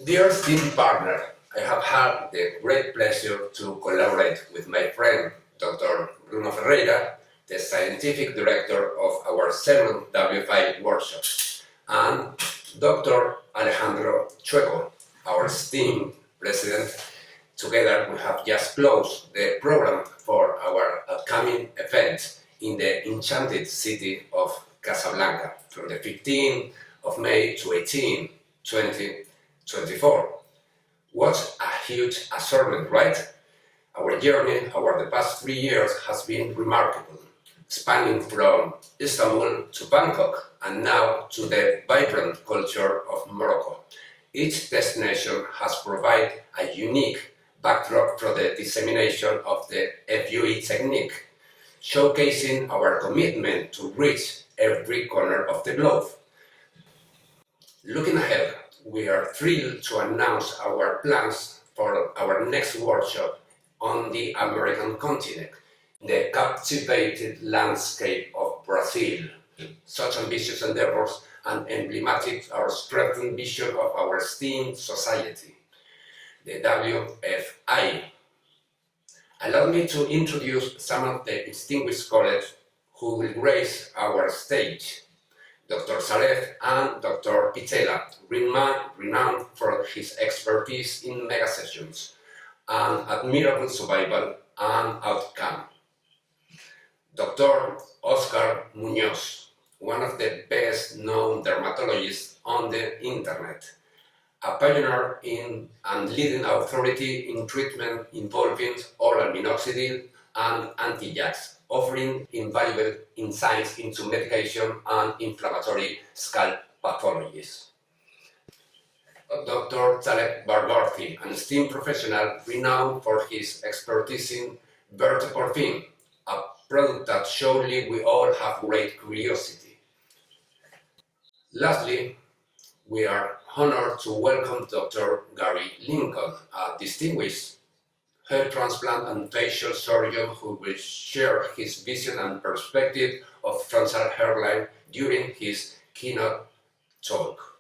Dear esteemed partner, I have had the great pleasure to collaborate with my friend Dr. Bruno Ferreira, the scientific director of our 7th W5 workshop, and Dr. Alejandro Chueco, our esteemed president. Together we have just closed the program for our upcoming event in the enchanted city of Casablanca from the 15th of May to 18, 2024. What a huge assortment, right? Our journey over the past 3 years has been remarkable, spanning from Istanbul to Bangkok and now to the vibrant culture of Morocco. Each destination has provided a unique backdrop for the dissemination of the FUE technique, showcasing our commitment to reach every corner of the globe. Looking ahead, we are thrilled to announce our plans for our next workshop on the American continent, the captivated landscape of Brazil. Such ambitious endeavors and emblematic our strengthened vision of our esteemed society, the WFI. Allow me to introduce some of the distinguished colleagues who will grace our stage. Dr. Saleh and Dr. Pitela, renowned for his expertise in mega sessions and admirable survival and outcome. Dr. Oscar Munoz, one of the best-known dermatologists on the internet, a pioneer in and leading authority in treatment involving oral minoxidil and anti-JAKs, offering invaluable insights into medication and inflammatory scalp pathologies. Dr. Taleb Barghouti, an esteemed professional renowned for his expertise in verteporfin, a product that surely we all have great curiosity. Lastly, we are honored to welcome Dr. Gary Lincoln, a distinguished hair transplant and facial surgeon who will share his vision and perspective of frontal hairline during his keynote talk.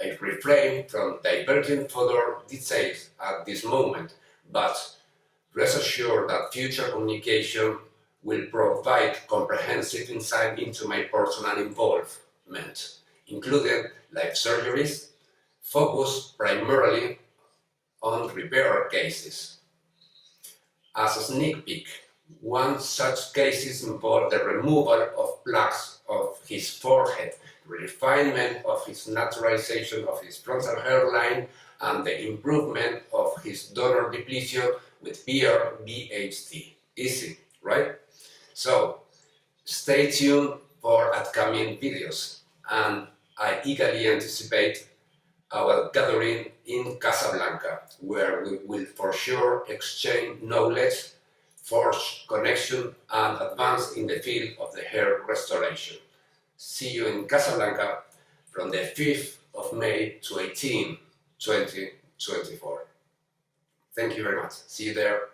I refrain from diverting further details at this moment, but rest assured that future communication will provide comprehensive insight into my personal involvement, including life surgeries, focused primarily on repair cases. As a sneak peek, one such case involved the removal of plaques of his forehead, refinement of his naturalization of his frontal hairline, and the improvement of his donor depletion with BHT. Easy, right? So, stay tuned for upcoming videos, and I eagerly anticipate our gathering in Casablanca, where we will for sure exchange knowledge, forge connection, and advance in the field of the hair restoration. See you in Casablanca from the 5th of May to 18, 2024. Thank you very much. See you there.